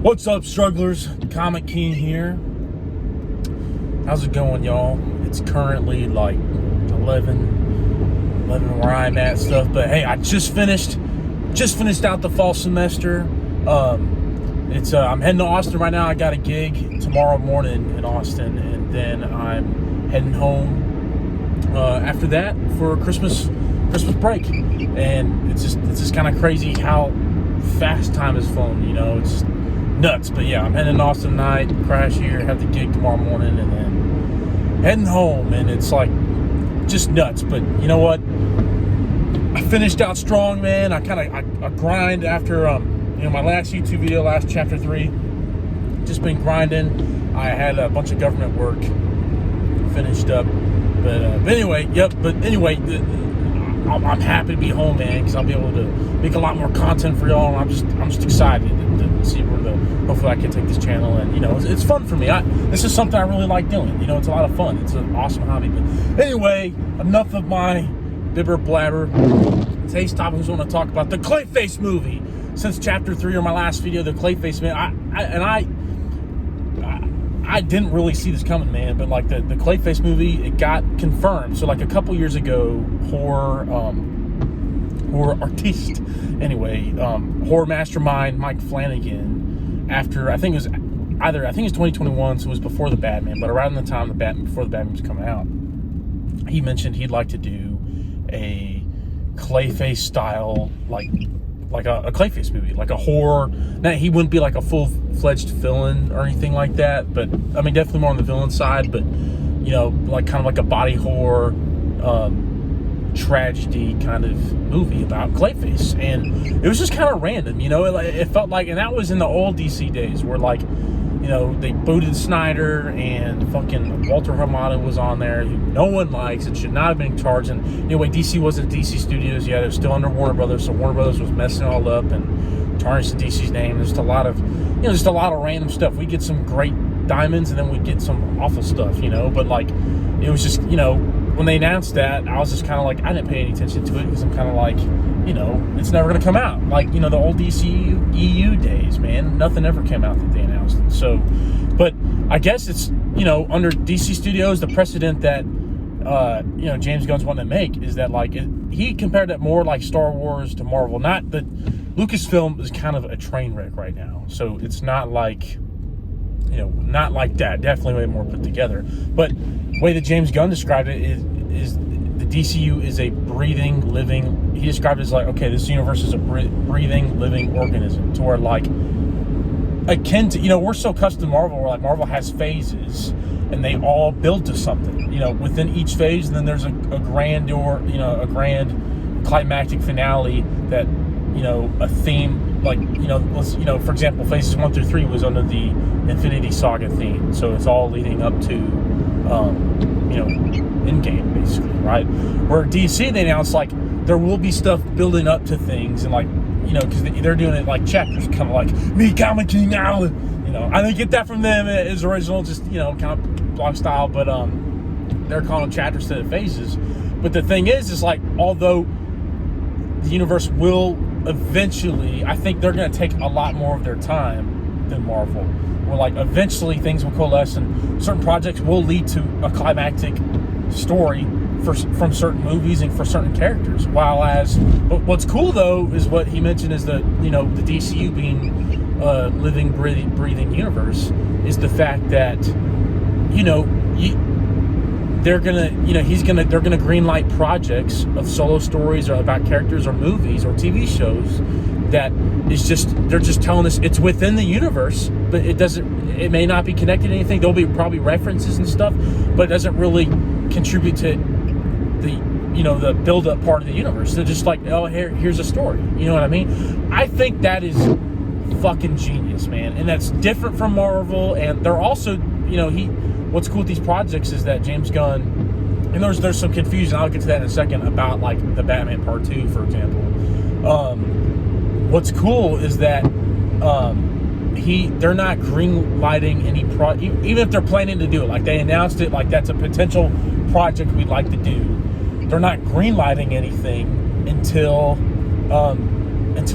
What's up, strugglers? Comic King here. How's it going, y'all? It's currently like 11 where I'm at stuff. But hey, I just finished out the fall semester. I'm heading to Austin right now. I got a gig tomorrow morning in Austin, and then I'm heading home after that for Christmas break. And it's just kind of crazy how fast time has flown. You know, it's nuts. But yeah, I'm heading to Austin tonight, crash here, have the gig tomorrow morning, and then heading home. And it's like just nuts. But you know what? I finished out strong, man. I grind after my last YouTube video, last chapter 3. Just been grinding. I had a bunch of government work finished up. But anyway, I'm happy to be home, man, because I'll be able to make a lot more content for y'all. And I'm just excited to see where hopefully I can take this channel. And it's fun for me. This is something I really like doing. It's a lot of fun. It's an awesome hobby. But anyway, enough of my bibber blabber. Today's topic is I want to talk about the Clayface movie. Since chapter 3 or my last video, the Clayface, man, I didn't really see this coming, man, but like the Clayface movie, it got confirmed. So like a couple years ago, horror artiste, horror mastermind Mike Flanagan, after I think it was 2021, so it was before the Batman, but around the time before the Batman was coming out, he mentioned he'd like to do a Clayface style, like a Clayface movie, like a horror. Now, he wouldn't be like a full-fledged villain or anything like that, but I mean, definitely more on the villain side, but like kind of like a body horror tragedy kind of movie about Clayface. And it was just kind of random, it felt like, and that was in the old DC days where like, they booted Snyder and fucking Walter Hamada was on there, who no one likes and should not have been charged. And anyway, DC wasn't DC Studios yet. It was still under Warner Brothers, so Warner Brothers was messing it all up and tarnishing DC's name. There's just a lot of, random stuff. We get some great diamonds and then we get some awful stuff, but like, it was just, when they announced that, I was just kind of like, I didn't pay any attention to it because I'm kind of like, it's never going to come out. Like, the old DC EU days, man, nothing ever came out that they announced it. So, but I guess it's, under DC Studios, the precedent that, James Gunn's wanting to make is that, like, he compared it more like Star Wars to Marvel. Not that Lucasfilm is kind of a train wreck right now. So it's not like, not like that. Definitely way more put together. But the way that James Gunn described it is the DCU is a breathing, living. He described it as like, okay, this universe is a breathing, living organism. To where like akin to, we're so accustomed to Marvel, where like Marvel has phases and they all build to something. Within each phase, and then there's a grand climactic finale that, a theme. Like, for example, phases 1 through 3 was under the Infinity Saga theme. So it's all leading up to, Endgame, basically, right? Where DC, they announced, like, there will be stuff building up to things, and, like, because they're doing it like chapters, kind of like, me, Comic King now. I didn't get that from them. It's original, just, kind of blog style, but they're calling them chapters instead of phases. But the thing is like, although the universe will eventually, I think they're going to take a lot more of their time than Marvel. Where like eventually things will coalesce and certain projects will lead to a climactic story from certain movies and for certain characters. While as, but what's cool though is what he mentioned is that the DCU being a living, breathing universe is the fact that they're gonna greenlight projects of solo stories or about characters or movies or TV shows that is they're just telling us it's within the universe, but it may not be connected to anything. There'll be probably references and stuff, but it doesn't really contribute to the build-up part of the universe. They're just like, oh, here's a story. You know what I mean? I think that is fucking genius, man, and that's different from Marvel. And they're also, what's cool with these projects is that James Gunn, and there's some confusion, I'll get to that in a second, about like the Batman Part 2, for example. What's cool is that they're not green lighting any even if they're planning to do it, like they announced it, like that's a potential project we'd like to do. They're not green lighting anything until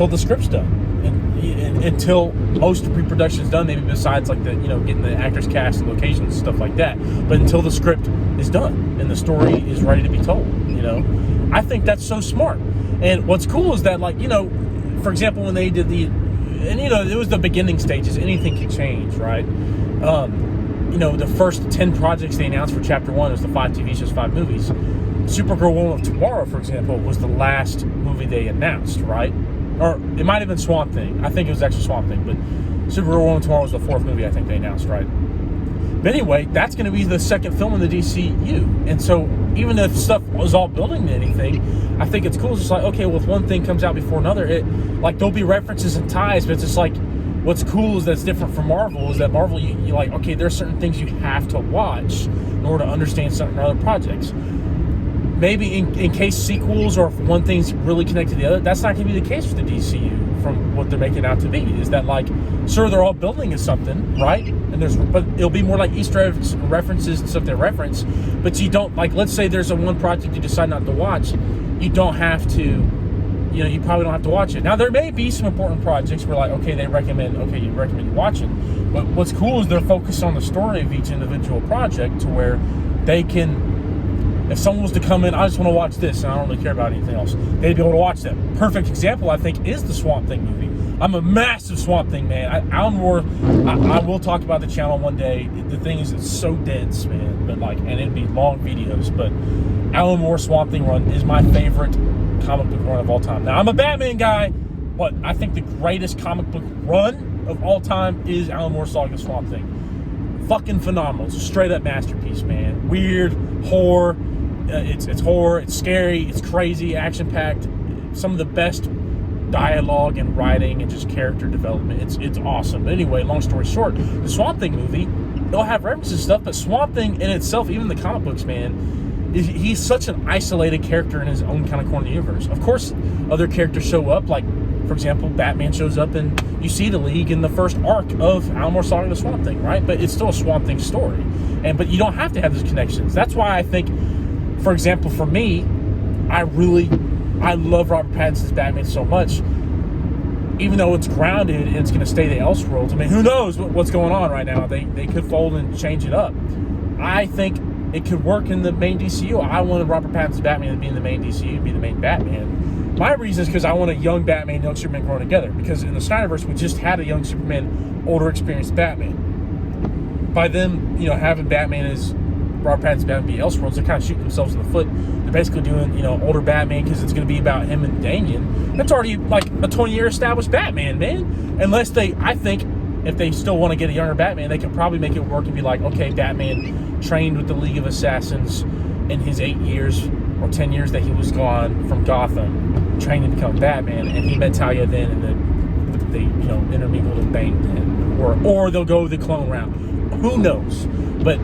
the script's done. And until most pre-production is done, maybe besides like the, you know, getting the actors cast and locations and stuff like that. But until the script is done and the story is ready to be told, you know, I think that's so smart. And what's cool is that, like, you know, for example, when they did and you know, it was the beginning stages, anything can change, right? You know, the first 10 projects they announced for Chapter 1 was the 5 TV shows, 5 movies. Supergirl Woman of Tomorrow, for example, was the last movie they announced, right? Or it might have been Swamp Thing. I think it was actually Swamp Thing, but Supergirl Woman of Tomorrow was the 4th movie I think they announced, right? But anyway, that's going to be the second film in the DCU. And so even if stuff was all building to anything, I think it's cool. It's just like, okay, well, if one thing comes out before another, like, there'll be references and ties, but it's just like, what's cool is that's different from Marvel is that Marvel, you like, okay, there's certain things you have to watch in order to understand certain other projects. Maybe in case sequels or if one thing's really connected to the other, that's not going to be the case with the DCU from what they're making out to be. Is that, like, sure, they're all building as something, right? But it'll be more like Easter eggs, references and stuff they reference. But you don't, like, let's say there's one project you decide not to watch, you don't have to, you know, you probably don't have to watch it. Now, there may be some important projects where, like, okay, you recommend watching. But what's cool is they're focused on the story of each individual project to where they can, if someone was to come in, I just want to watch this and I don't really care about anything else, they'd be able to watch that. Perfect example, I think, is the Swamp Thing movie. I'm a massive Swamp Thing, man. Alan Moore, I will talk about the channel one day. The thing is, it's so dense, man. But like, and it'd be long videos. But Alan Moore Swamp Thing run is my favorite comic book run of all time. Now, I'm a Batman guy, but I think the greatest comic book run of all time is Alan Moore's Saga Swamp Thing. Fucking phenomenal. It's a straight up masterpiece, man. Weird, horror. It's horror, it's scary, it's crazy, action-packed. Some of the best dialogue and writing and just character development. It's awesome. But anyway, long story short, the Swamp Thing movie, they'll have references and stuff, but Swamp Thing in itself, even the comic books, man, he's such an isolated character in his own kind of corner of the universe. Of course, other characters show up, like, for example, Batman shows up and you see the League in the first arc of Alan Moore's Saga the Swamp Thing, right? But it's still a Swamp Thing story. But you don't have to have those connections. That's why I think, for example, for me, I love Robert Pattinson's Batman so much, even though it's grounded and it's going to stay the Elseworlds. I mean, who knows what's going on right now? They could fold and change it up. I think it could work in the main DCU. I wanted Robert Pattinson's Batman to be in the main DCU, be the main Batman. My reason is because I want a young Batman and young Superman growing together. Because in the Snyderverse, we just had a young Superman, older, experienced Batman. By them, you know, having Batman as Robert Pattinson's Batman be Elseworlds, they're kind of shooting themselves in the foot. They're basically doing, you know, older Batman because it's going to be about him and Damian. That's already like a 20-year established Batman, man. Unless I think, if they still want to get a younger Batman, they could probably make it work and be like, okay, Batman trained with the League of Assassins in his 8 years or 10 years that he was gone from Gotham, training to become Batman, and he met Talia then, and they you know, intermingled and banged then, or they'll go the clone route. Who knows? But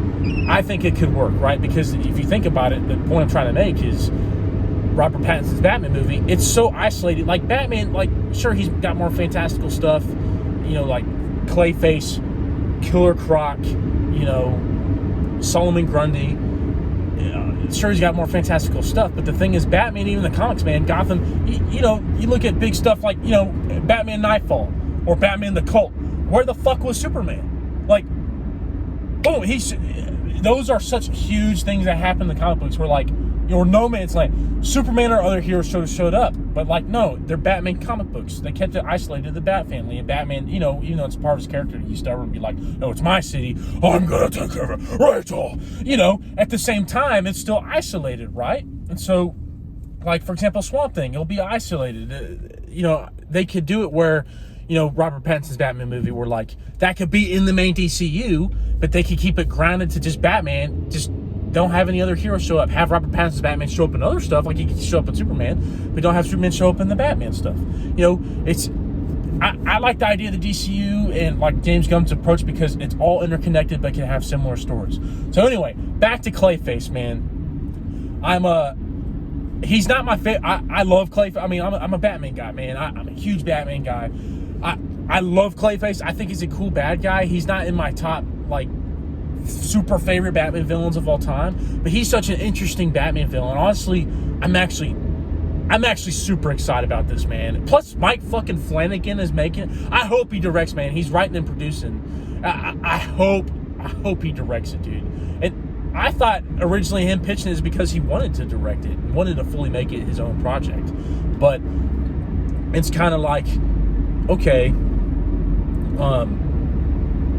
I think it could work, right? Because if you think about it, the point I'm trying to make is Robert Pattinson's Batman movie, it's so isolated. Like, Batman, like, sure, he's got more fantastical stuff, you know, like Clayface, Killer Croc, you know, Solomon Grundy. Sure, he's got more fantastical stuff, but the thing is, Batman, even the comics, man, Gotham, you know, you look at big stuff like, you know, Batman Nightfall or Batman the Cult. Where the fuck was Superman? Like, boom, those are such huge things that happen in the comic books where, like, you know, No Man's Land, Superman or other heroes showed up, but, like, no, they're Batman comic books. They kept it isolated to the Bat family, and Batman, you know, even though it's part of his character, he's stubborn and be like, no, it's my city, I'm gonna take care of it, Rachel. You know, at the same time, it's still isolated, right? And so, like, for example, Swamp Thing, it'll be isolated. You know, they could do it where, you know, Robert Pattinson's Batman movie where, like, that could be in the main DCU, but they could keep it grounded to just Batman, just don't have any other heroes show up. Have Robert Pattinson's Batman show up in other stuff, like he could show up in Superman, but don't have Superman show up in the Batman stuff. You know, I like the idea of the DCU and, like, James Gunn's approach because it's all interconnected but can have similar stories. So anyway, back to Clayface, man. He's not my favorite. I love Clayface. I mean, I'm a Batman guy, man. I'm a huge Batman guy. I love Clayface. I think he's a cool bad guy. He's not in my top, like, super favorite Batman villains of all time, but he's such an interesting Batman villain. Honestly, I'm actually super excited about this, man. Plus, Mike fucking Flanagan is making it. I hope he directs, man. He's writing and producing. I hope he directs it, dude. And I thought originally him pitching it is because he wanted to direct it, wanted to fully make it his own project. But it's kind of like, okay,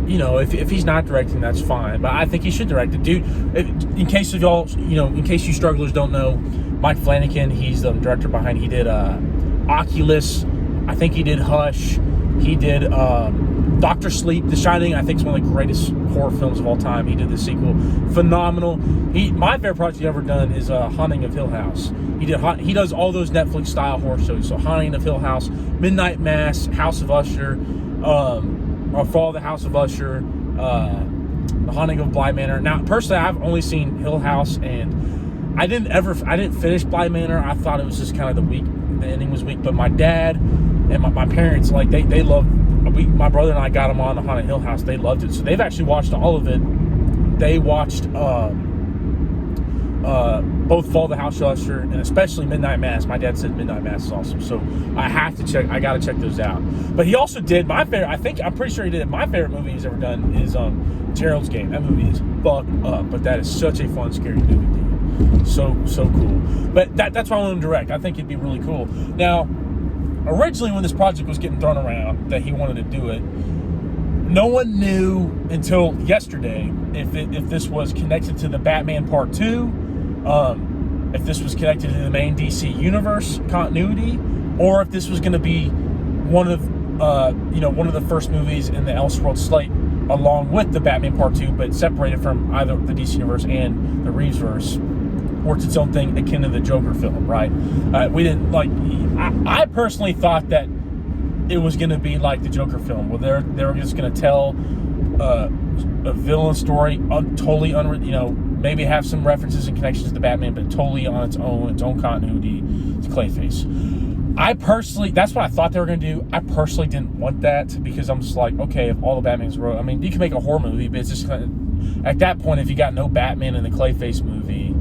you know, if he's not directing, that's fine. But I think he should direct it, dude. In case of y'all, you know, in case you strugglers don't know, Mike Flanagan, he's the director behind. He did Oculus. I think he did Hush. He did Doctor Sleep. The Shining, I think, is one of the greatest horror films of all time. He did the sequel, phenomenal. My favorite project he ever done is Haunting of Hill House. He does all those Netflix style horror shows. So Haunting of Hill House, Midnight Mass, House of Usher, or Fall of the House of Usher, The Haunting of Bly Manor. Now, personally, I've only seen Hill House, and I didn't finish Bly Manor. I thought it was just kind of the ending was weak. But my dad and my parents, like, they loved. My brother and I got them on The Haunted Hill House. They loved it, so they've actually watched all of it. They watched both Fall of the House of Usher and especially Midnight Mass. My dad said Midnight Mass is awesome, so I got to check those out. But he also did my favorite. I'm pretty sure he did. My favorite movie he's ever done is Gerald's Game. That movie is fucked up, but that is such a fun, scary movie, dude. So cool. But that's why I want him to direct. I think it'd be really cool. Now, originally when this project was getting thrown around that he wanted to do it, no one knew until yesterday if this was connected to the Batman Part 2, if this was connected to the main DC Universe continuity, or if this was going to be one of the first movies in the Elseworlds slate along with the Batman Part 2, but separated from either the DC Universe and the Reevesverse, or it's its own thing akin to the Joker film, right? We didn't like. I personally thought that it was going to be like the Joker film, where they were just going to tell a villain story, totally maybe have some references and connections to the Batman, but totally on its own continuity to Clayface. I personally, that's what I thought they were going to do. I personally didn't want that because I'm just like, okay, if all the Batmans wrote, I mean, you can make a horror movie, but it's just kind of, at that point, if you got no Batman in the Clayface movie,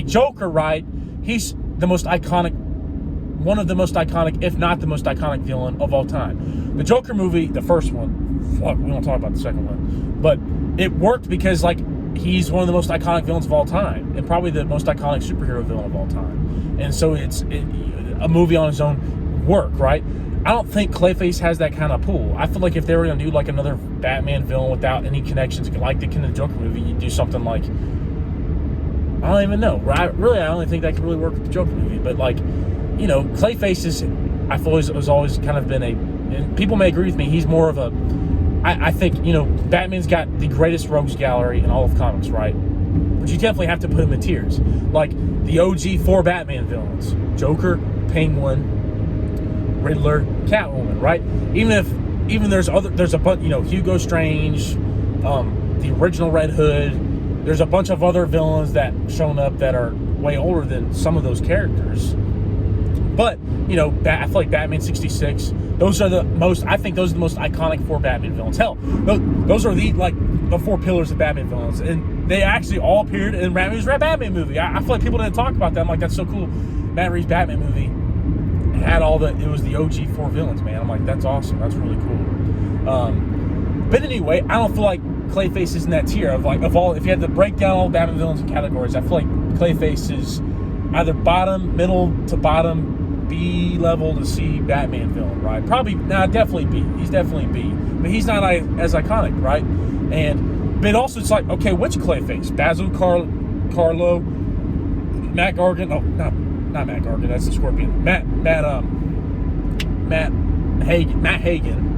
Joker, right? He's the most iconic, one of the most iconic, if not the most iconic villain of all time. The Joker movie, the first one, fuck, we won't talk about the second one, but it worked because, like, he's one of the most iconic villains of all time, and probably the most iconic superhero villain of all time. And so a movie on its own work, right? I don't think Clayface has that kind of pull. I feel like if they were going to do like another Batman villain without any connections, like the kind of Joker movie, you'd do something like, I don't even know. I don't think that could really work with the Joker movie. But, like, you know, Clayface is, has always kind of been and people may agree with me, he's more of a, I think, you know, Batman's got the greatest rogues gallery in all of comics, right? But you definitely have to put him in tiers. Like, the OG 4 Batman villains: Joker, Penguin, Riddler, Catwoman, right? Even there's a bunch, you know, Hugo Strange, the original Red Hood. There's a bunch of other villains that shown up that are way older than some of those characters. But, you know, I feel like Batman 66, those are the most iconic 4 Batman villains. Hell, those are the 4 pillars of Batman villains. And they actually all appeared in Matt Reeves' Batman movie. I feel like people didn't talk about that. I'm like, that's so cool. Matt Reeves' Batman movie had it was the OG 4 villains, man. I'm like, that's awesome. That's really cool. But anyway, I don't feel like Clayface is in that tier of all, if you had to break down all Batman villains in categories, I feel like Clayface is either middle to bottom, B level to C Batman villain, right? Definitely B. He's definitely B. But he's not as iconic, right? But also it's like, okay, which Clayface? Basil Carlo, Matt Gargan, not Matt Gargan, that's the Scorpion. Matt Hagen.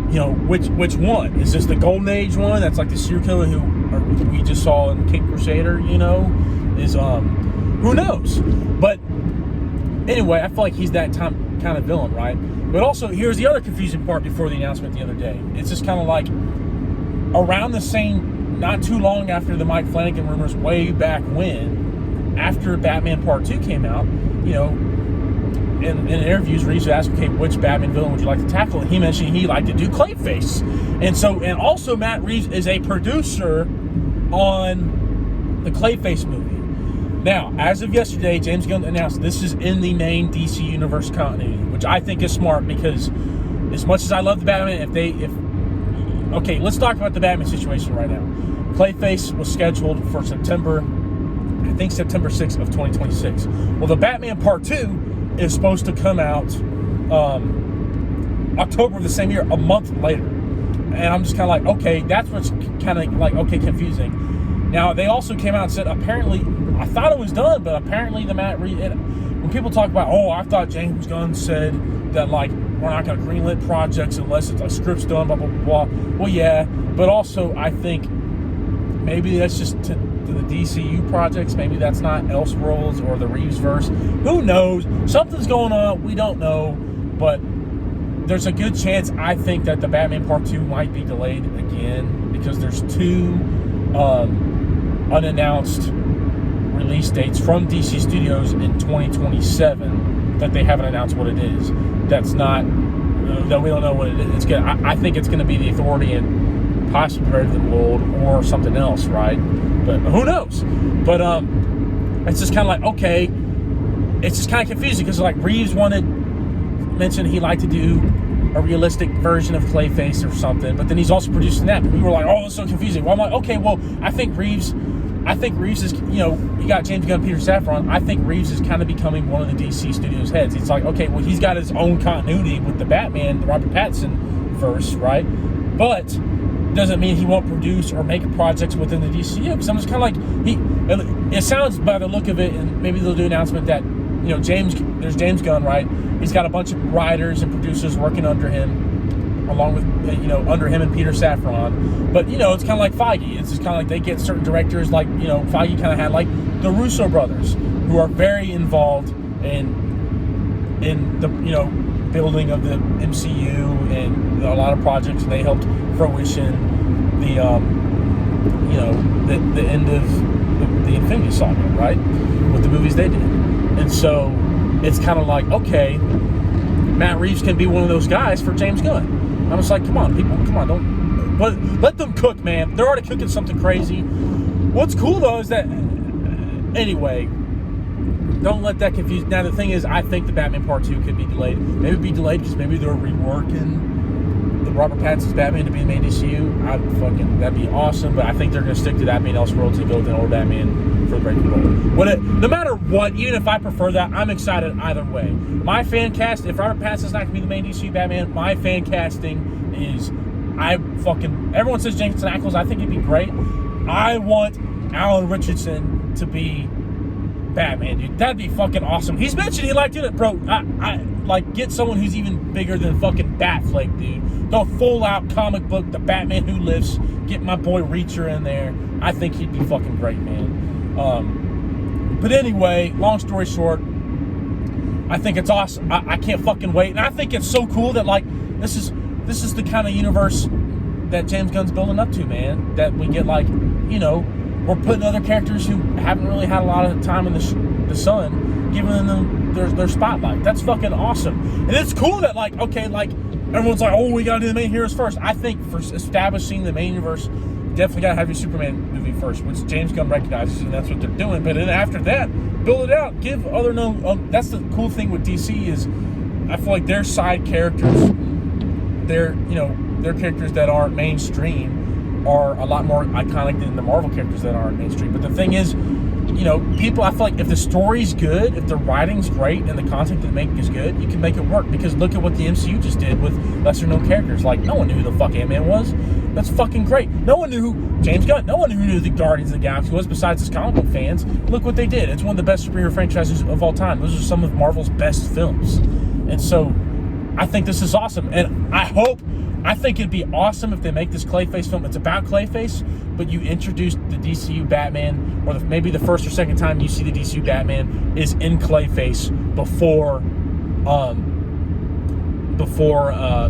You know, which one? Is this the Golden Age one? That's like the serial killer who we just saw in Cape Crusader, you know? Is who knows? But anyway, I feel like he's that kind of villain, right? But also, here's the other confusing part before the announcement the other day. It's just kind of like around the same, not too long after the Mike Flanagan rumors, way back when, after Batman Part 2 came out, you know, in interviews, Reeves asked, okay, which Batman villain would you like to tackle? And he mentioned he liked to do Clayface. And also Matt Reeves is a producer on the Clayface movie. Now, as of yesterday, James Gunn announced this is in the main DC Universe continuity, which I think is smart because as much as I love the Batman, okay, let's talk about the Batman situation right now. Clayface was scheduled for September 6th of 2026. Well, the Batman Part 2 is supposed to come out October of the same year, a month later. And I'm just kind of like, okay, that's what's kind of like, okay, confusing. Now, they also came out and said, apparently, I thought it was done, but apparently when people talk about, I thought James Gunn said that, like, we're not going to greenlit projects unless it's a script's done, blah, blah, blah. Well, yeah, but also I think maybe that's just to the DCU projects. Maybe that's not Elseworlds or the Reeves verse. Who knows? Something's going on. We don't know, but there's a good chance, I think, that the Batman Part 2 might be delayed again because there's 2 unannounced release dates from DC Studios in 2027 that they haven't announced what it is. That's not, that we don't know what it is. I think it's going to be the Authority and possibly Brave the Bold or something else, right? But who knows? But it's just kind of like, okay, it's just kind of confusing because like Reeves mentioned he'd like to do a realistic version of Clayface or something, but then he's also producing that. But we were like, oh, it's so confusing. Well, I'm like, okay, well, I think Reeves is, you got James Gunn, Peter Safran. I think Reeves is kind of becoming one of the DC Studios heads. It's like, okay, well, he's got his own continuity with the Batman, the Robert Pattinson verse, right? But doesn't mean he won't produce or make projects within the DCU. Because I'm just kind of like, it sounds by the look of it, and maybe they'll do an announcement that, there's James Gunn, right? He's got a bunch of writers and producers working under him, along with, under him and Peter Safran. But, it's kind of like Feige. It's just kind of like they get certain directors, like, Feige kind of had, like, the Russo brothers, who are very involved in the, building of the MCU and a lot of projects. They helped fruition the end of the Infinity Saga, right? With the movies they did. And so it's kind of like, okay, Matt Reeves can be one of those guys for James Gunn. I'm just like, come on, people, let them cook, man. They're already cooking something crazy. What's cool though is that, anyway, don't let that confuse. Now the thing is, I think the Batman Part 2 could be delayed. Maybe be delayed because maybe they're reworking the Robert Pattinson's Batman to be the main DCU. That'd be awesome. But I think they're going to stick to that being Elseworlds and go with an old Batman for the Breaking Bold. No matter what, even if I prefer that, I'm excited either way. My fan cast, if Robert Pattinson's not going to be the main DCU Batman, my fan casting is, everyone says Jensen Ackles. I think it'd be great. I want Alan Richardson to be Batman, dude. That'd be fucking awesome. He's mentioned he liked doing it, bro. I like, get someone who's even bigger than fucking Batfleck, dude. Go full out comic book, the Batman Who Lives. Get my boy Reacher in there. I think he'd be fucking great, man. But anyway, long story short, I think it's awesome. I can't fucking wait, and I think it's so cool that, like, this is the kind of universe that James Gunn's building up to, man. That we get, like, we're putting other characters who haven't really had a lot of time in the sun, giving them their spotlight. That's fucking awesome. And it's cool that, like, okay, like, everyone's like, oh, we gotta do the main heroes first. I think for establishing the main universe, definitely gotta have your Superman movie first, which James Gunn recognizes, and that's what they're doing. But then after that, build it out. Give other that's the cool thing with DC is, I feel like their side characters, their characters that aren't mainstream are a lot more iconic than the Marvel characters that aren't mainstream. But the thing is, people, I feel like if the story's good, if the writing's great, and the content they're making is good, you can make it work. Because look at what the MCU just did with lesser known characters. Like, no one knew who the fuck Ant-Man was. That's fucking great. No one knew who James Gunn, no one knew who the Guardians of the Galaxy was besides his comic book fans. Look what they did. It's one of the best superhero franchises of all time. Those are some of Marvel's best films. And so I think this is awesome. And I think it'd be awesome if they make this Clayface film. It's about Clayface, but you introduce the DCU Batman, or maybe the first or second time you see the DCU Batman is in Clayface before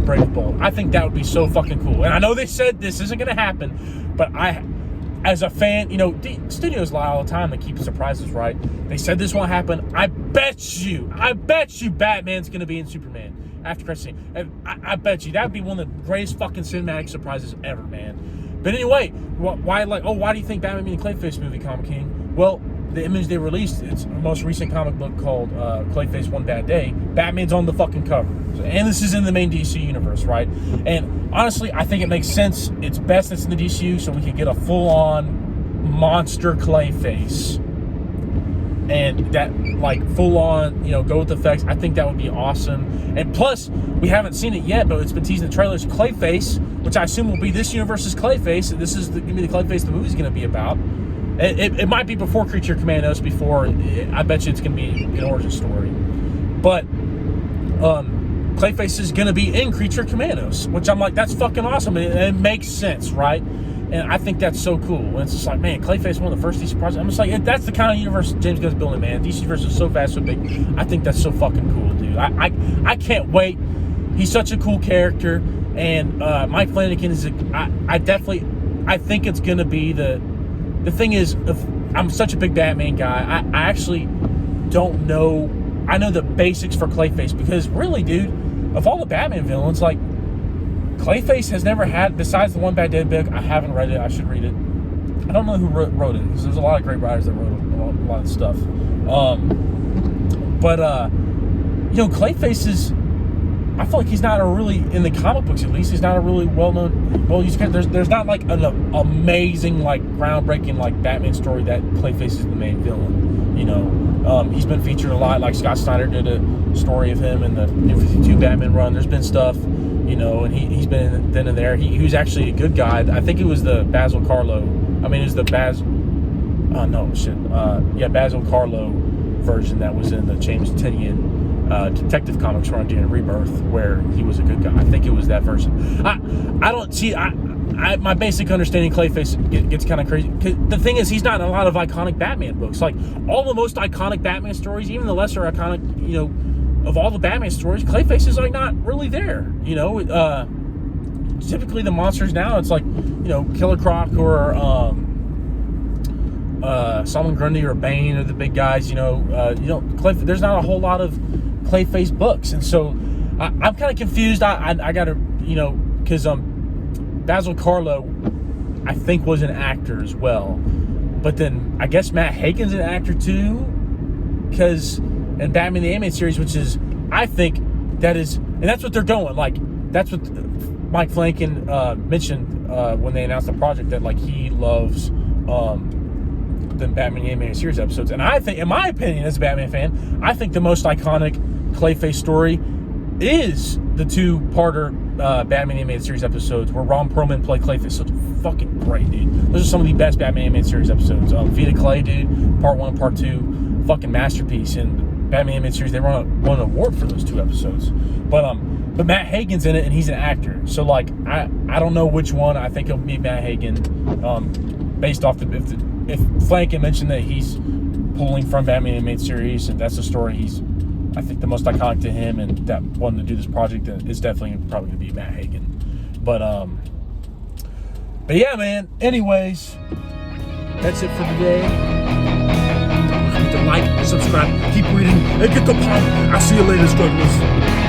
Brave and Bold. I think that would be so fucking cool. And I know they said this isn't going to happen, but as a fan, studios lie all the time. They keep surprises, right? They said this won't happen. I bet you Batman's going to be in Superman after credit scene. I bet you that would be one of the greatest fucking cinematic surprises ever, man. But anyway, why do you think Batman being a Clayface movie, Comic King? Well, the image they released, it's a most recent comic book called Clayface One Bad Day. Batman's on the fucking cover. And this is in the main DC universe, right? And honestly, I think it makes sense. It's best that's in the DCU, so we can get a full-on monster Clayface. And that, like, full-on, you know, go with the effects. I think that would be awesome. And plus, we haven't seen it yet, but it's been teased in the trailers. Clayface, which I assume will be this universe's Clayface. This is going to be the Clayface the movie's going to be about. It might be before Creature Commandos, I bet you it's going to be an origin story. But Clayface is going to be in Creature Commandos, which I'm like, that's fucking awesome. It makes sense, right? And I think that's so cool. And it's just like, man, Clayface, one of the first DC projects. I'm just like, that's the kind of universe James Gunn's building, man. DC universe is so vast, so big. I think that's so fucking cool, dude. I can't wait. He's such a cool character. And Mike Flanagan is I think it's going to be the thing is, I'm such a big Batman guy. I actually don't know. I know the basics for Clayface because really, dude, of all the Batman villains, like, Clayface has never had, besides the One Bad Day book, I haven't read it, I should read it. I don't know who wrote it, because there's a lot of great writers that wrote a lot of stuff. You know, Clayface is, I feel like he's not in the comic books at least, he's not a really well-used character. There's not like an amazing, like, groundbreaking, like, Batman story that Clayface is the main villain, you know. He's been featured a lot, like Scott Snyder did a story of him in the New 52 Batman run. There's been stuff, you know, and he's been then and there. He was actually a good guy. I think it was the Basil Carlo version that was in the James Tynion Detective Comics run during Rebirth, where he was a good guy. I think it was that version. I don't see. My basic understanding, Clayface gets kind of crazy. The thing is, he's not in a lot of iconic Batman books. Like, all the most iconic Batman stories, even the lesser iconic, you know, of all the Batman stories, Clayface is, like, not really there. You know, typically the monsters now, it's like, you know, Killer Croc or Solomon Grundy or Bane are the big guys. You know, there's not a whole lot of Clayface books, and so I'm kind of confused. I gotta, you know, because Basil Carlo, I think, was an actor as well. But then I guess Matt Hagen's an actor too, because in Batman the Animated Series, which is, I think, that is, and that's what they're going. Like, that's what Mike Flanagan mentioned when they announced the project, that, like, he loves the Batman the Animated Series episodes. And I think, in my opinion, as a Batman fan, I think the most iconic Clayface story is the two-parter Batman Animated Series episodes where Ron Perlman played Clayface. So it's fucking great, dude. Those are some of the best Batman Animated Series episodes. Vita Clay, dude, part 1, part 2, fucking masterpiece. And Batman Animated Series, they won an award for those 2 episodes. But Matt Hagen's in it, and he's an actor. So, like, I don't know which one. I think it'll be Matt Hagen, based off if Flanagan mentioned that he's pulling from Batman Animated Series, and that's the story he's, I think, the most iconic to him, and that wanted to do this project is definitely probably going to be Matt Hagen. But yeah, man. Anyways, that's it for today. Don't forget to like, subscribe, keep reading, and get the pop. I'll see you later, strugglers.